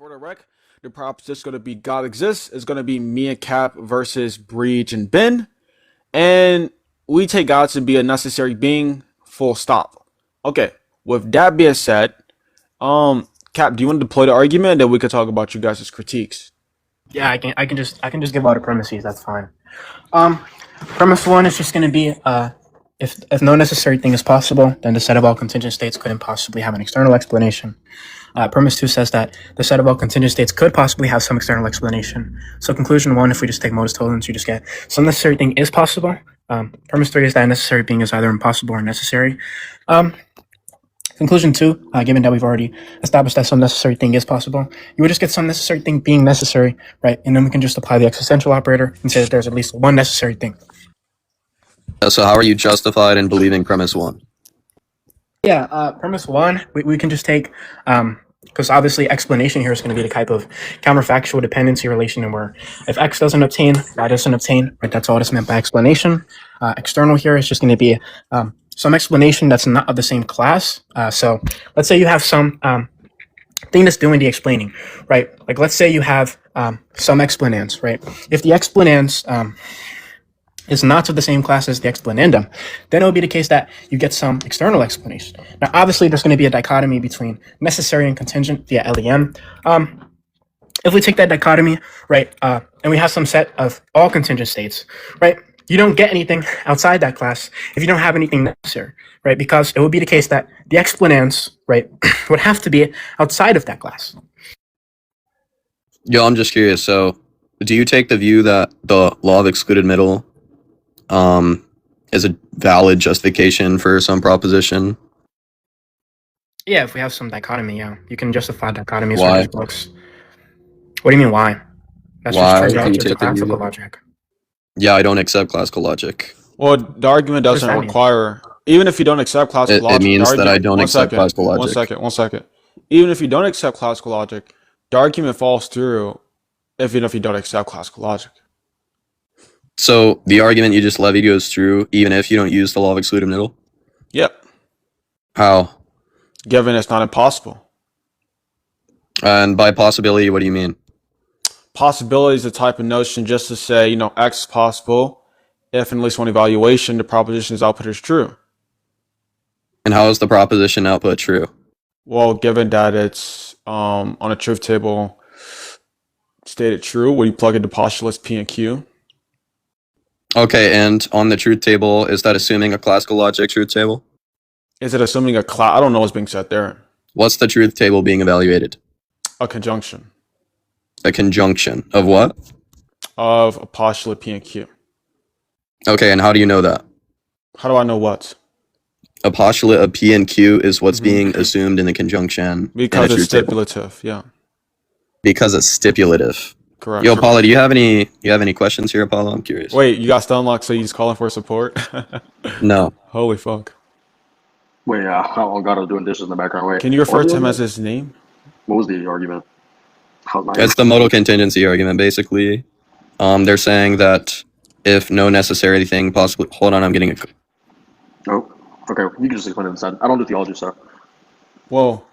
For the rec, the proposition is going to be God exists. It's going to be me and Cap versus Brij and Ben. And we take God to be a necessary being, full stop. Okay, with that being said, Cap, do you want to deploy the argument and then we could talk about you guys' critiques? Yeah, I can just give out the premises. That's fine. Premise one is just going to be if no necessary thing is possible, then the set of all contingent states couldn't possibly have an external explanation. Premise two says that the set of all contingent states could possibly have some external explanation. So conclusion one, if we just take modus tollens, you just get some necessary thing is possible. Premise three is that a necessary being is either impossible or necessary. Conclusion two, given that we've already established that some necessary thing is possible, you would just get some necessary thing being necessary, right? And then we can just apply the existential operator and say that there's at least one necessary thing. So how are you justified in believing premise one? Yeah, premise one, we can just take, because obviously explanation here is going to be the type of counterfactual dependency relation where if X doesn't obtain, Y doesn't obtain, right? That's all that's meant by explanation. External here is just going to be some explanation that's not of the same class. So let's say you have some thing that's doing the explaining, right? Like let's say you have some explanans, right? If the explanans is not of the same class as the explanandum, then it would be the case that you get some external explanation. Now, obviously, there's going to be a dichotomy between necessary and contingent via LEM. If we take that dichotomy, right, and we have some set of all contingent states, right, you don't get anything outside that class if you don't have anything necessary, right, because it would be the case that the explanans, right, would have to be outside of that class. Yo, I'm just curious. So do you take the view that the law of excluded middle is a valid justification for some proposition? Yeah, if we have some dichotomy, yeah, you can justify dichotomies Why? for these books. What do you mean, why? That's Why just can you just take the classical view? logic. Yeah, I don't accept classical logic. Well, the argument What does doesn't that mean? require, even if you don't accept classical It logic, the means that I argument, don't one accept second, classical one logic. second, one second. Even if you don't accept classical logic, the argument falls through even if you don't accept classical logic. So the argument you just levied goes through even if you don't use the law of excluded middle? Yep, How? given it's not impossible. And by possibility, what do you mean? Possibility is the type of notion just to say, X is possible if in at least one evaluation the proposition's output is true. And how is the proposition output true? Well, given that it's on a truth table stated true, where you plug into postulates P and Q. Okay, and on the truth table, is that assuming a classical logic truth table? Is it assuming a class? I don't know what's being said there. What's the truth table being evaluated? A conjunction A conjunction of what? of a postulate P and Q. Okay, and how do you know that? How do I know what? A postulate of P and Q is what's being assumed in the conjunction Because in a it's truth table. stipulative. Yeah, Because it's stipulative. correct. Yo, Paula, do you have any questions here, Paula? I'm curious. Wait, you got Stunlock, so you just calling for support? No. Holy fuck. Wait, oh god, I was doing dishes in the background. Wait, Can you refer what was to him the as his name? What was the argument? How's my It's the modal contingency argument, basically. They're saying that if no necessary thing possibly... Hold on, I'm getting a... Oh, okay. You can just explain it instead. I don't do theology, so Well,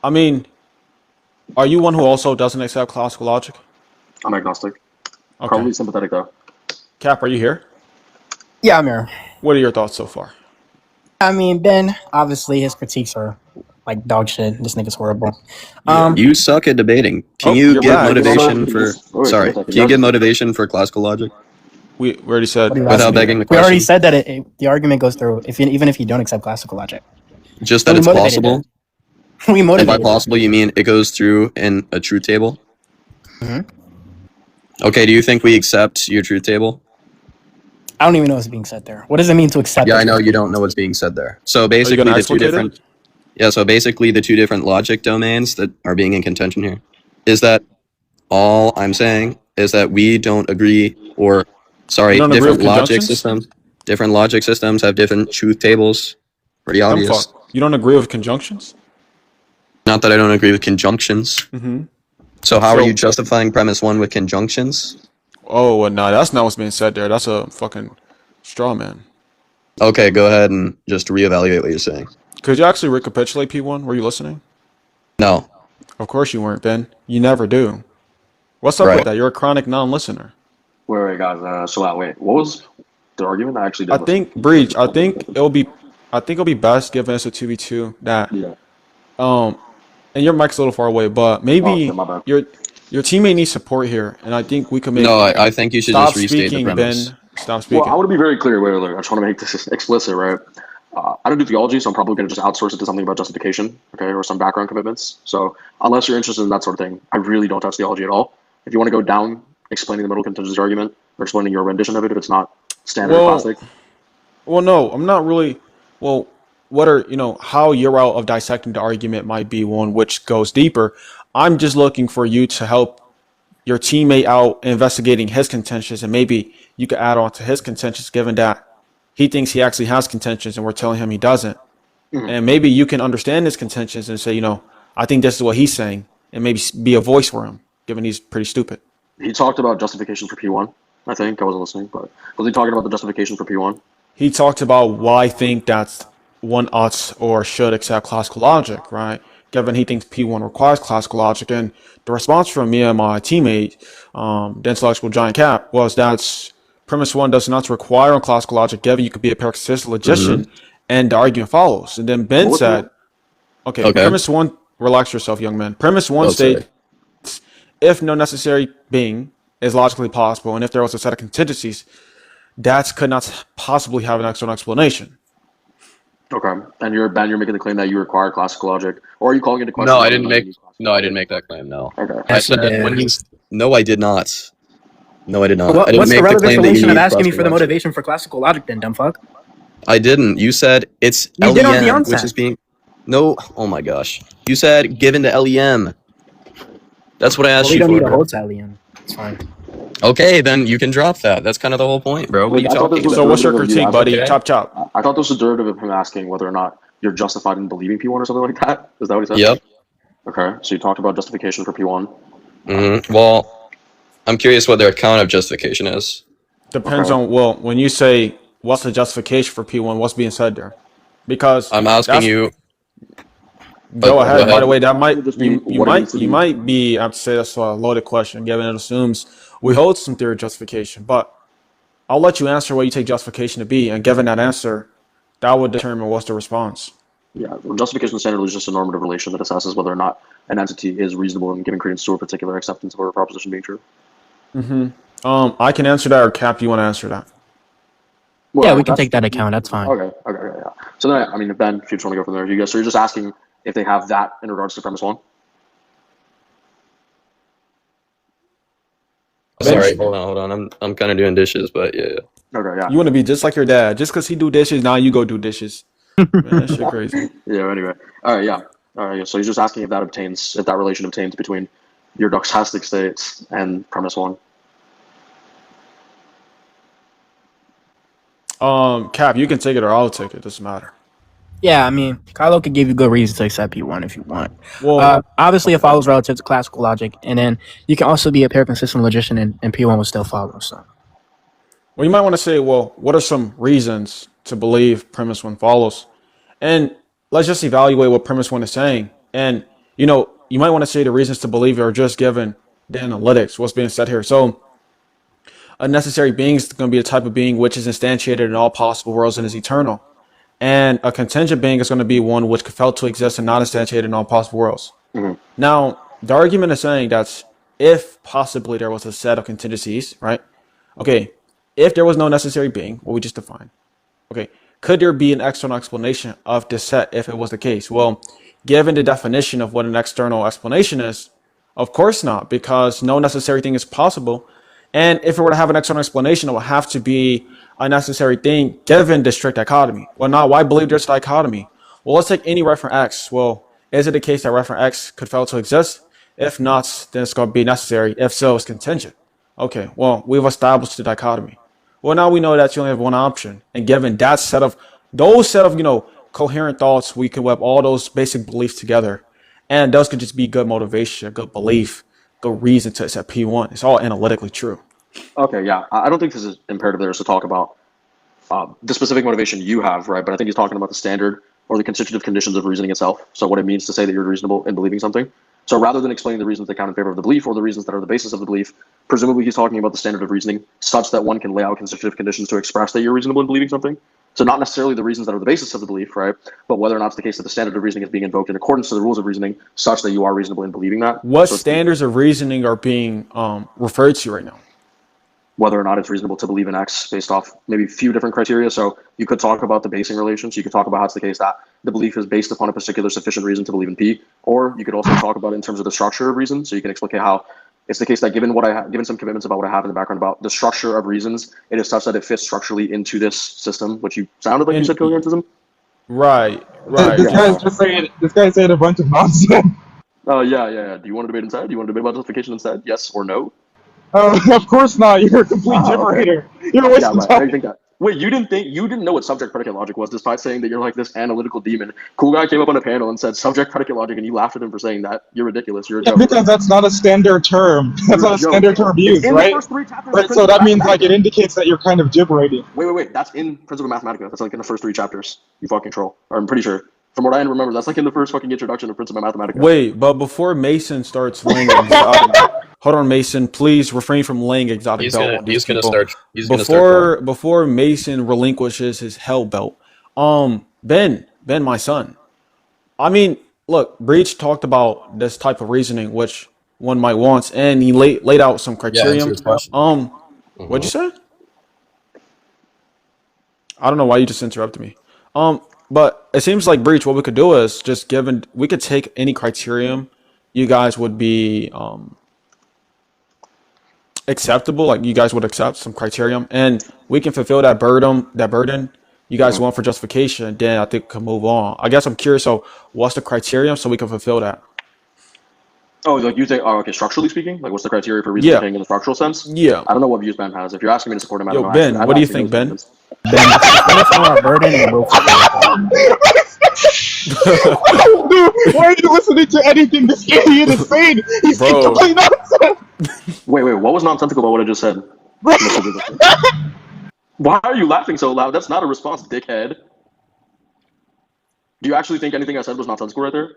I mean, are you one who also doesn't accept classical logic? I'm agnostic. Okay. Probably sympathetic though. Cap, are you here? Yeah, I'm here. What are your thoughts so far? I mean, Ben, obviously his critiques are like dog shit. This nigga's horrible. You suck at debating. Can Oh, you you're give back. motivation Wait, for... wait, Sorry. one second. Can you give motivation for classical logic? We already said. What do you Without asking? begging the We already question. said that the argument goes through even if you don't accept classical logic. Just that We it's motivated possible? We And by motivated. possible, you mean it goes through in a truth table? Mhm. Okay, do you think we accept your truth table? I don't even know what's being said there. What does it mean to accept? Yeah, the I know truth? you don't know what's being said there. So Are you basically, gonna the two explicate different... it? Yeah, so basically the two different logic domains that are being in contention here is that all I'm saying is that we don't agree, or sorry, You don't agree different with logic conjunctions? systems. Different logic systems have different truth tables. Pretty Dumb obvious. fuck. You don't agree with conjunctions? Not that I don't agree with conjunctions. Mm-hmm. So how are So- you justifying premise one with conjunctions? Oh, well, no, that's not what's being said there. That's a fucking straw man. Okay, go ahead and just reevaluate what you're saying. Could you actually recapitulate P1? Were you listening? No. Of course you weren't, Ben. You never do. What's up with Right. that? You're a chronic non-listener. Wait, guys. Chill out. Wait, what was the argument? I actually I did listen. think Breach. I think it'll be best given it's a 2v2 that Yeah. um and your mic's a little far away, but Oh, okay, maybe my bad. your teammate needs support here, and I think we can No, make I think you should stop just restate the speaking, premise. Ben. Stop Well, I speaking. want to be very clear. Wait. I just want to make this explicit, right? I don't do theology, so I'm probably going to just outsource it to something about justification, okay, or some background commitments. So unless you're interested in that sort of thing, I really don't touch theology at all. If you want to go down explaining the middle contingency argument or explaining your rendition of it, if it's not standard or Well, classic, well, no, I'm not really. Well, what are how your route of dissecting the argument might be one which goes deeper. I'm just looking for you to help your teammate out investigating his contentions, and maybe you could add on to his contentions, given that he thinks he actually has contentions, and we're telling him he doesn't. And maybe you can understand his contentions and say, I think this is what he's saying, and maybe be a voice for him, given he's pretty stupid. he talked about justification for P1. I think I wasn't listening, but was he talking about the justification for P1? He talked about why I think that one ought or should accept classical logic, right? Given he thinks P1 requires classical logic. And the response from me and my teammate, the intellectual giant Cap, was that premise one does not require classical logic, given you could be a persistent logician, and the argument follows. And then Ben What was said, the okay, Okay. premise one, relax yourself, young man. Premise one Oh, sorry. states, if no necessary being is logically possible, and if there was a set of contingencies, that could not possibly have an external explanation. okay? And you're making the claim that you require classical logic, or are you calling into question No, I whether or didn't not you make. need classical No, I logic? didn't make that claim. No, Okay. I Yes, you said when did. he's. No, I did not. No, I did not. I didn't What's the make the relevant claim that you relation of need asking me for classical the logic. motivation for classical logic, then, dumb fuck? I didn't. You said it's You did on the LEM, which onset. is being. No. Oh my gosh. You said given to LEM. That's what I Well, asked we you don't for, need a bro. hold to Liam. It's fine. Okay, then you can drop that. That's kind of the whole point, bro. What are Wait, you I thought this talking was So about? what's your derivative of you critique, asking. buddy? Okay. Chop chop. I thought this was derivative of him asking whether or not you're justified in believing P1 or something like that. Is that what he said? Yep. Okay. So you talked about justification for P1. Well, I'm curious what their account of justification is. Depends Okay. on, well, when you say what's the justification for P1, what's being said there? Because I'm asking that's you. go Go ahead. By ahead. the way, that It would might just be you what it means might to you be. might be I have to say that's a loaded question, given it assumes we hold some theory of justification. But I'll let you answer what you take justification to be, and given that answer, that would determine what's the response. Yeah. Well, justification standard is just a normative relation that assesses whether or not an entity is reasonable in giving credence to a particular acceptance of a proposition being true. I can answer that, or Cap, you want to answer that? Yeah, we can that's take that account. That's fine. okay, yeah. So then, I mean, Ben, if you just want to go from there, you guys. So you're just asking if they have that in regards to premise one. Sorry, hold on. I'm kind of doing dishes, but yeah. Okay, yeah. You want to be just like your dad, just because he do dishes, now you go do dishes. Man, that shit crazy. Yeah. Anyway, all right, yeah. All right, yeah. So he's just asking if that relation obtains between your doxastic states and premise one. Cap, you can take it or I'll take it. Doesn't matter. Yeah, I mean, Kylo could give you good reasons to accept P1 if you want. Well, Obviously, it follows relative to classical logic, and then you can also be a pair consistent logician, and P1 will still follow. So, Well, you might want to say, well, what are some reasons to believe premise one follows? And let's just evaluate what premise one is saying. And, you might want to say the reasons to believe are just given the analytics, what's being said here. So, a necessary being is going to be a type of being which is instantiated in all possible worlds and is eternal. And a contingent being is going to be one which could fail to exist and not instantiated in all possible worlds. Now, the argument is saying that if possibly there was a set of contingencies, right? Okay, if there was no necessary being, what we just defined, okay, could there be an external explanation of this set if it was the case? Well, given the definition of what an external explanation is, of course not, because no necessary thing is possible. And if it were to have an external explanation, it would have to be a necessary thing given the strict dichotomy. Well, now, why believe there's a dichotomy? Well, let's take any referent X. Well, is it the case that referent X could fail to exist? If not, then it's going to be necessary. If so, it's contingent. Okay, well, we've established the dichotomy. Well, now we know that you only have one option. And given that those set of, coherent thoughts, we can web all those basic beliefs together. And those could just be good motivation, good belief, good reason to accept P1. It's all analytically true. Okay, yeah. I don't think this is imperative there is to talk about the specific motivation you have, right? But I think he's talking about the standard or the constitutive conditions of reasoning itself. So what it means to say that you're reasonable in believing something. So rather than explaining the reasons that count in favor of the belief or the reasons that are the basis of the belief, presumably he's talking about the standard of reasoning such that one can lay out constitutive conditions to express that you're reasonable in believing something. So not necessarily the reasons that are the basis of the belief, right? But whether or not it's the case that the standard of reasoning is being invoked in accordance to the rules of reasoning such that you are reasonable in believing that. What standards of reasoning are being referred to right now? Whether or not it's reasonable to believe in X based off maybe a few different criteria. So you could talk about the basing relations. You could talk about how it's the case that the belief is based upon a particular sufficient reason to believe in P, or you could also talk about it in terms of the structure of reason. So you can explain how it's the case that given some commitments about what I have in the background about the structure of reasons, it is such that it fits structurally into this system, which you sounded like you said coherentism. Right. This guy said a bunch of nonsense. Oh, yeah. Do you want to debate instead? Do you want to debate about justification instead? Yes or no? Of course not. You're a complete gibberator. You're wasting time. I think that. Wait, you didn't know what subject predicate logic was, despite saying that you're like this analytical demon. Cool guy came up on a panel and said subject predicate logic, and you laughed at him for saying that. You're ridiculous. You're a joke. Because that's not a standard term. That's not a standard term used, right? Right. So that means like it indicates that you're kind of gibberating. Wait. That's in Principia Mathematica. That's like in the first 3 chapters. You fucking troll. Or I'm pretty sure. From what I remember, that's like in the first fucking introduction of Principia Mathematica. Wait, but before Mason starts laying hold on, Mason. Please refrain from laying exotic belt. He's gonna start. Before Mason relinquishes his hell belt, Ben, my son. I mean, look, Breach talked about this type of reasoning, which one might want, and he laid out some criteria. What'd you say? I don't know why you just interrupted me. But it seems like Breach, what we could do is just we could take any criterion you guys would be acceptable, like you guys would accept some criterion, and we can fulfill that burden you guys want for justification. Then I think we can move on. I guess I'm curious. So what's the criterion so we can fulfill that? Oh, like you think? Oh, okay. Structurally speaking, like what's the criteria for reasoning in the structural sense? Yeah. I don't know what views Ben has. If you're asking me to support him, I don't know. Ben, what do you think, Ben? Our burden and we'll Dude, why are you listening to anything this idiot is saying? He's saying complete nonsense. Wait. What was nonsensical about what I just said? Why are you laughing so loud? That's not a response, dickhead. Do you actually think anything I said was nonsensical right there?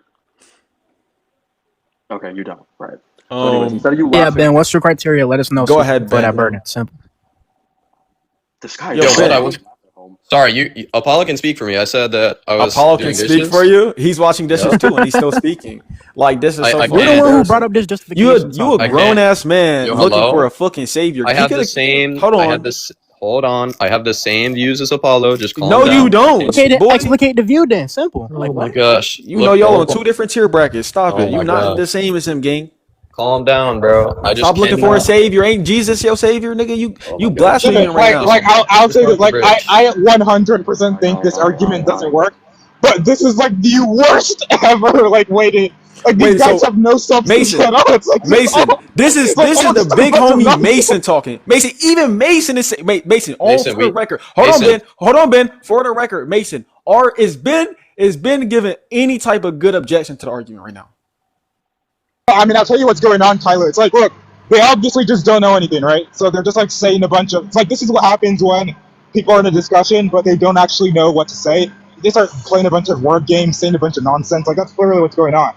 Okay, you don't. Right. So anyways, instead of you laughing, Ben, what's your criteria? Let us know. Go ahead, Ben. That burden. Simple. This guy. Sorry, Apollo can speak for me. I said that I was Apollo doing can speak dishes. for you. He's washing dishes too, and he's still speaking. Like this is so funny. You're the one who brought up this justification. You a grown ass man looking for a fucking savior. I have the same. Hold on. I have the same views as Apollo. Just calm down. No, you don't. Okay, then explicate the view then. Simple. Oh my gosh. You know y'all on 2 different tier brackets. Stop it. You're not the same as him, gang. Calm down, bro. Stop looking for a savior. Ain't Jesus your savior, nigga? You blaspheming right now. Like I'll say this. Like I 100% think this argument doesn't work. But this is like the worst ever way to. Like these guys have no substance at all. It's like Mason, this is the big homie Mason talking. Mason, even Mason is saying Mason. For the record, hold on, Ben. For the record, Mason, is Ben giving any type of good objection to the argument right now? I mean, I'll tell you what's going on, Kylo. It's like, look, they obviously just don't know anything, right? So they're just like saying a bunch of. It's like this is what happens when people are in a discussion, but they don't actually know what to say. They start playing a bunch of word games, saying a bunch of nonsense. Like that's clearly what's going on.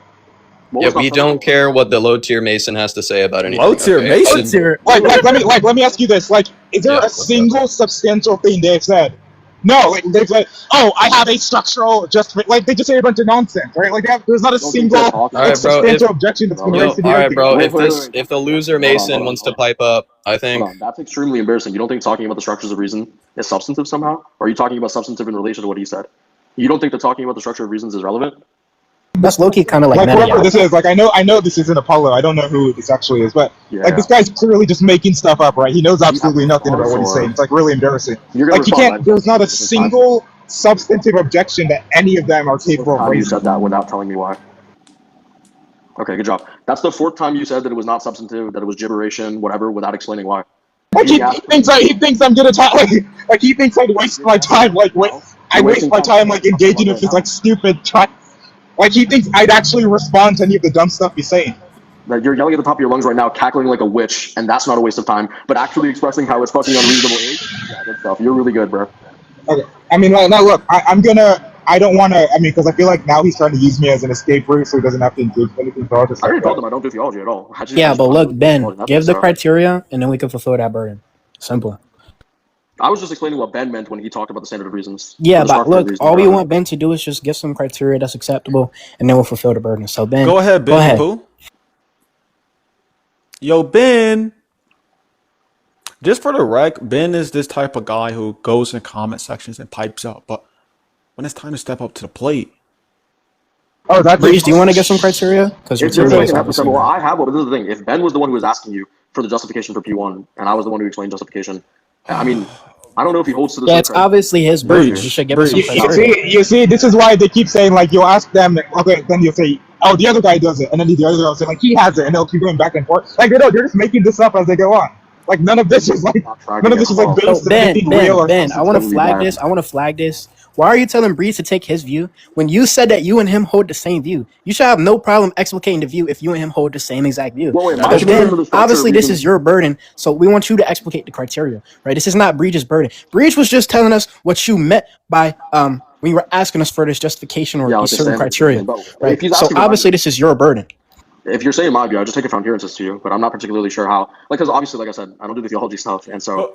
Yeah, we don't care what the low tier Mason has to say about anything. Low tier Mason. Let me ask you this: like, is there a single substantial thing they've said? No, like they've said, "Oh, I have a structural like they just say a bunch of nonsense, right? Like there's not a single substantial objection that's been raised to the argument. All right, bro. If the loser Mason wants to pipe up, I think that's extremely embarrassing. You don't think talking about the structures of reason is substantive somehow? Or are you talking about substantive in relation to what he said? You don't think that talking about the structure of reasons is relevant? That's low-key kind of like whoever this is, like I know this isn't Apollo. I don't know who this actually is, but like this guy's clearly just making stuff up, right? He knows absolutely nothing about what he's saying. It's like really embarrassing. Like you can't. There's not a single substantive objection that any of them are capable of raising. You said that without telling me why. Okay, good job. That's the 4th time you said that it was not substantive, that it was gibberation, whatever, without explaining why. Like he thinks I'm gonna talk. Like he thinks I'd waste my time. I waste my time engaging with his stupid. Like he thinks I'd actually respond to any of the dumb stuff he's saying. That you're yelling at the top of your lungs right now, cackling like a witch, and that's not a waste of time. But actually expressing how it's fucking unreasonable is, yeah, good stuff. You're really good, bro. Okay. I mean, now look, I'm gonna I don't want to. I mean, because I feel like now he's trying to use me as an escape route, so he doesn't have to engage with anything. So I'll just I like already told that. them I don't do theology at all. Yeah, but look, Ben, Nothing, give the so. criteria, and then we can fulfill that burden. Simple. I was just explaining what Ben meant when he talked about the standard of reasons. Yeah, The but structure of look, reasons, all we whatever. want Ben to do is just get some criteria that's acceptable, and then we'll fulfill the burden. So Ben, Go ahead, Ben. Go ahead. Pooh. Yo, Ben. Just for the rec, Ben is this type of guy who goes in comment sections and pipes up, but when it's time to step up to the plate, Oh, that's Breeze, it. do you want to get some criteria? Because your It's just theory like is an obviously episode. Well, right. I have one, but this is the thing. If Ben was the one who was asking you for the justification for P1, and I was the one who explained justification, I mean, I don't know if he holds to the Yeah, it's obviously his burden. Breeze, You should give us some Breeze. criteria. You see, this is why they keep saying like you'll ask them, okay, then you'll say, oh, the other guy does it, and then the other guy will say like he has it, and they'll keep going back and forth. Like they're just making this up as they go on. Like none of this is like based So on anything real or Ben, I want to substantively flag bad. this. I want to flag this. Why are you telling Breeze to take his view when you said that you and him hold the same view? You should have no problem explicating the view if you and him hold the same exact view. Well, wait, my Because opinion then, of the structure obviously, this reasons- is your burden. So we want you to explicate the criteria, right? This is not Breeze's burden. Breeze was just telling us what you meant by when you were asking us for this justification or Yeah, these like certain the criteria, standard, but right? if he's So asking for obviously, my- this is your burden. If you're saying my view, I just take it from appearances to you, but I'm not particularly sure how. Like, because obviously, like I said, I don't do the theology stuff, and so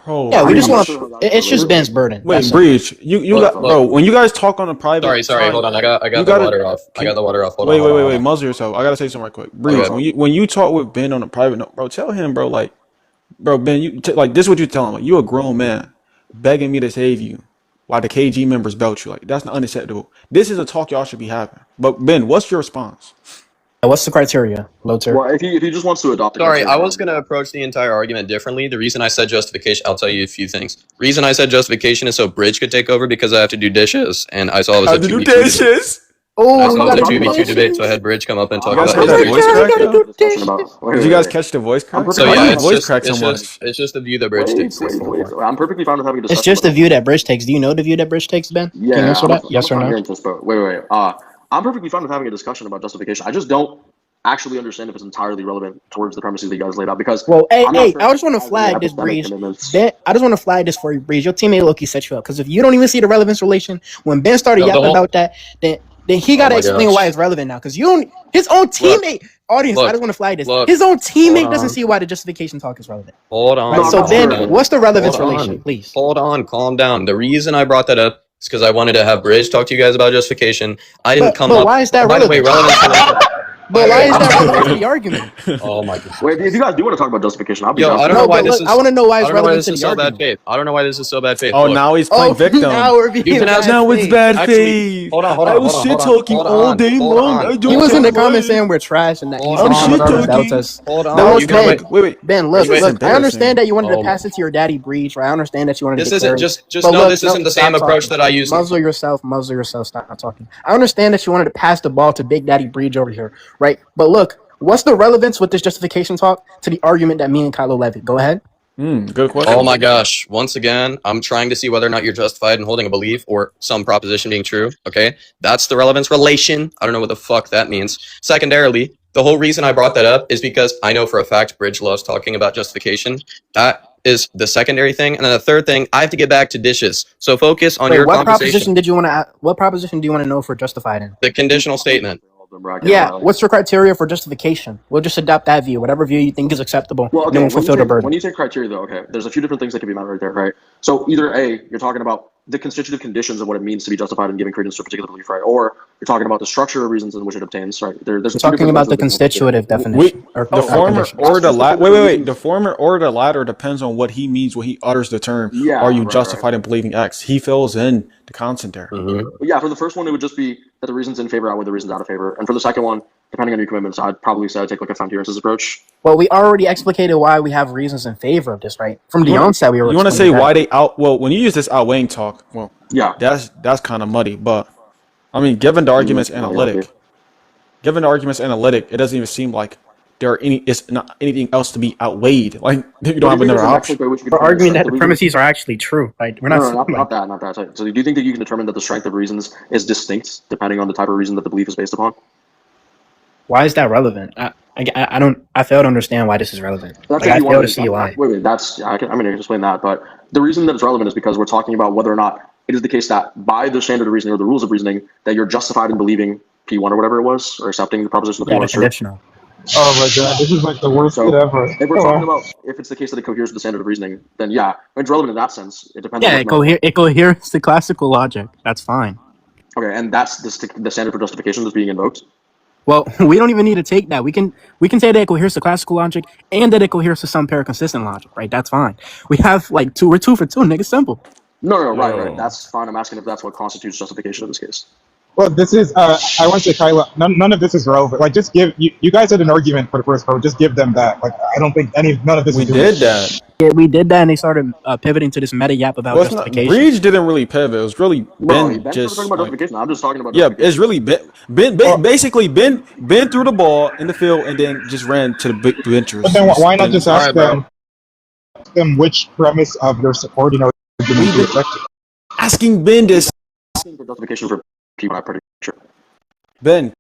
Bro, Yeah, we I'm just not want. sure how that's It's just related. Ben's burden. wait, That's it. Breeze, you Look, got, bro. When you guys talk on a private, Sorry, side, hold on. I got you the gotta- water off. I got the water off. Hold Wait, on. hold on, wait, hold on. muzzle yourself. I gotta say something right quick. Breeze, Okay. when you talk with Ben on a private note, bro, tell him, bro, like, bro, Ben, like this is what you tell him. Like, you a grown man begging me to save you while the KG members belt you. Like, that's not unacceptable. This is a talk y'all should be having. But Ben, what's your response? What's the criteria, Lothar? Well, if he just wants to adopt the Sorry, I criteria- was going to approach the entire argument differently. The reason I said justification, I'll tell you a few things. Reason I said justification is so Brij could take over because I have to do dishes, and I saw it was a 2v2 debate. Oh, I you saw it gotta was a do 2v2 dishes? debate, so I had Brij come up and talk You guys about heard his that views. voice crack? gotta though? do discussion about- dishes. wait, Did you wait, guys wait. catch the voice crack? I'm So Why yeah, did it's voice just, crack so it's much? just it's just the view that Brij takes. Wait. I'm perfectly fine with having a discussion. It's just the about view that Bridge takes. Do you know the view that Bridge takes, Ben? Yeah, Can you answer I'm that? a- Yes I'm or a no? scientist, but wait. I'm perfectly fine with having a discussion about justification. I just don't actually understand if it's entirely relevant towards the premises that you guys laid out. Because Well, hey, I'm not sure I just want to how flag the this, epistemic Breeze. commitments- Ben, I just want to flag this for you, Breeze. Your teammate Loki set you up. Because if you don't even see the relevance relation, when Ben started No, the yapping whole- about that, then he got to my explain gosh. why it's relevant now. Because you don't, his own teammate, audience, I just want to flag this. look, His own teammate hold doesn't on. see why the justification talk is relevant. Hold on. Right? No, So I'm Ben, not sure. what's the relevance Hold on. relation, please? Hold on, calm down. The reason I brought that up is because I wanted to have Brij talk to you guys about justification. I didn't come but up. why is that By the way, relevant? relevant. But why is that I'm- relevant to the argument? Oh my goodness. Wait, if you guys do want to talk about justification, I'll be Yo, down I for don't that. know why but this look, is. I want to know why I it's don't know why relevant this to is the so bad argument. faith. I don't know why this is so bad faith. Oh, Look, now he's playing victim. Now we're being You can bad ask- Now it's faith. bad Actually, faith. hold on, I was shit talking hold all on, day hold long. on. I don't He was in the know comments why. saying we're trash and that Hold he's on, the one shit that talking. doubts us. Hold on. Now, You look, can Ben, wait. Ben, look, Wait, look. I understand that you wanted Oh to pass it to your daddy, Breach, right? I understand that you wanted This to get isn't clarity. just But know look, this isn't the stop same approach talking. that I use. Muzzle yourself, stop talking. I understand that you wanted to pass the ball to Big Daddy Breach over here, right? But look, what's the relevance with this justification talk to the argument that me and Kylo levied? Go ahead. Good question. Oh my gosh. Once again, I'm trying to see whether or not you're justified in holding a belief or some proposition being true. Okay. That's the relevance relation. I don't know what the fuck that means. Secondarily, the whole reason I brought that up is because I know for a fact Brij loves talking about justification. That is the secondary thing. And then the third thing, I have to get back to dishes. So focus on Wait, your what conversation. proposition did you want to? What proposition do you want to know for justified in? The conditional statement. Yeah, what's your criteria for justification? We'll just adopt that view, whatever view you think is acceptable, Well, and then okay, we'll fulfill the burden. when you say criteria, though, okay, there's a few different things that can be met right there, right? So either A, you're talking about the constitutive conditions of what it means to be justified in giving credence to a particular belief, right? Or you're talking about the structure of reasons in which it obtains, right? There's We're two talking different about the versions of constitutive definition. We, or the former condition. or the That's latter. just Wait. reasons. The former or the latter depends on what he means when he utters the term. Yeah, Are you right, justified in believing X? He fills in the constant there. Mhm. But yeah, for the first one, it would just be that the reasons in favor outweigh the reasons out of favor. And for the second one, depending on your commitments, I'd probably say I'd take like a foundations approach. Well, we already explicated why we have reasons in favor of this, right? From the You wanna- onset, we were. You want to say explaining why that. they out? Well, when you use this outweighing talk, well, Yeah. that's kind of muddy. But I mean, given the arguments Yeah, analytic, it doesn't even seem like there are any. It's not anything else to be outweighed. Like you don't have another option. We're arguing that the premises are actually true, right? We're No, not. not that. So do you think that you can determine that the strength of reasons is distinct depending on the type of reason that the belief is based upon? Why is that relevant? I don't. I fail to understand why this is relevant. That's Like, if I you fail want to see why. Wait, that's I can explain that. But the reason that it's relevant is because we're talking about whether or not it is the case that by the standard of reasoning or the rules of reasoning, that you're justified in believing P1 or whatever it was, or accepting the proposition of Yeah, P1 the is true. conditional. Oh my god, this is like the worst shit ever. If we're talking about if it's the case that it coheres with the standard of reasoning, then yeah, it's relevant in that sense. It depends. Yeah, on it coheres to classical logic. That's fine. Okay, and that's the standard for justification that's being invoked. Well, we don't even need to take that. We can say that it coheres to classical logic and that it coheres to some paraconsistent logic, right? That's fine. We have like we're 2 for 2, nigga. Simple. No, right. Yo. That's fine. I'm asking if that's what constitutes justification in this case. Well, this is, I want to say, Kylo, none of this is relevant. Like, just give, you guys had an argument for the first part, just give them that. Like, I don't think none of this We is doing did it. that. Yeah, we did that, and they started pivoting to this meta yap about Well, it's not, justification. Brij didn't really pivot. It was really Ben Ben's just talking about like, justification. I'm just talking about yeah, justification. it's really Ben basically Ben threw the ball in the field and then just ran to the big benchers. But then why not just ask Alright, them which premise of their supporting argument is rejected? asking Ben this? Asking for justification for people, I'm pretty sure. Ben,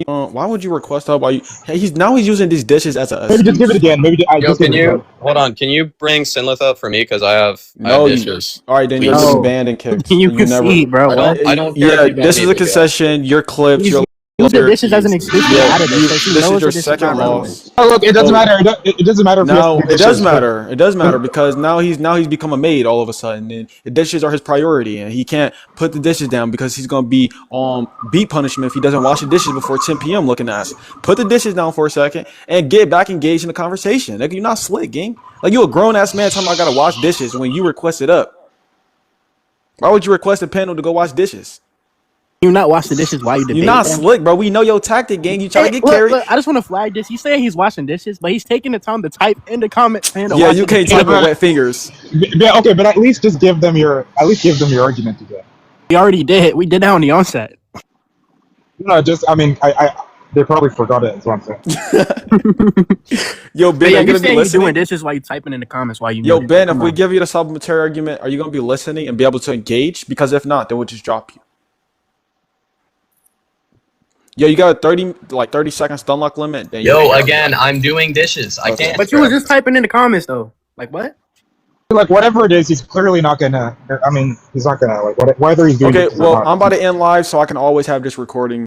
why would you request help? Why you? Hey, he's using these dishes as a. Maybe just give it again. Maybe Yo, just give can it you again. hold on? Can you bring Sinlith up for me because I have No, dishes. all right, then you're Please. getting banned and kicked. You can see, bro. What? I don't care Yeah, if you this ban is me, a concession. Your clips. Your Use the dishes as an excuse to Yeah, add it because he this knows is your that second not relevant. loss. Oh, look, it doesn't matter. It doesn't matter if he has Now to do it does dishes, but- matter. It does matter because now he's become a maid all of a sudden, and the dishes are his priority, and he can't put the dishes down because he's gonna be beat punishment if he doesn't wash the dishes before 10 p.m. Looking ass. Put the dishes down for a second and get back engaged in the conversation. Like, you're not slick, gang. Like, you a grown ass man telling me I gotta wash dishes when you request it up. Why would you request a panel to go wash dishes? You not wash the dishes while you debate. You're not them? slick, bro. We know your tactic, gang. You try to Hey, get carried. look, I just want to flag this. He's saying he's washing dishes, but he's taking the time to type in the comment saying to Yeah, wash you the can't dishes. type with wet fingers. Yeah, okay, but at least just give them your argument again. We already did. We did that on the onset. No, just I mean, they probably forgot it. Is what I'm saying. Yo, Ben, But yeah, are you you're gonna be saying you're listening? doing dishes while you typing in the comments while you. Yo, mute it. Ben, if Come we on. give you the supplementary argument, are you gonna be listening and be able to engage? Because if not, then we'll just drop you. Yo, you got a 30 second stun lock limit. Then Yo, again, I'm doing dishes. I can't. But you was just typing in the comments though. Like what? Like whatever it is, he's clearly not gonna. I mean, he's not gonna like whether he's doing. Okay, this or well, not. I'm about to end live, so I can always have this recording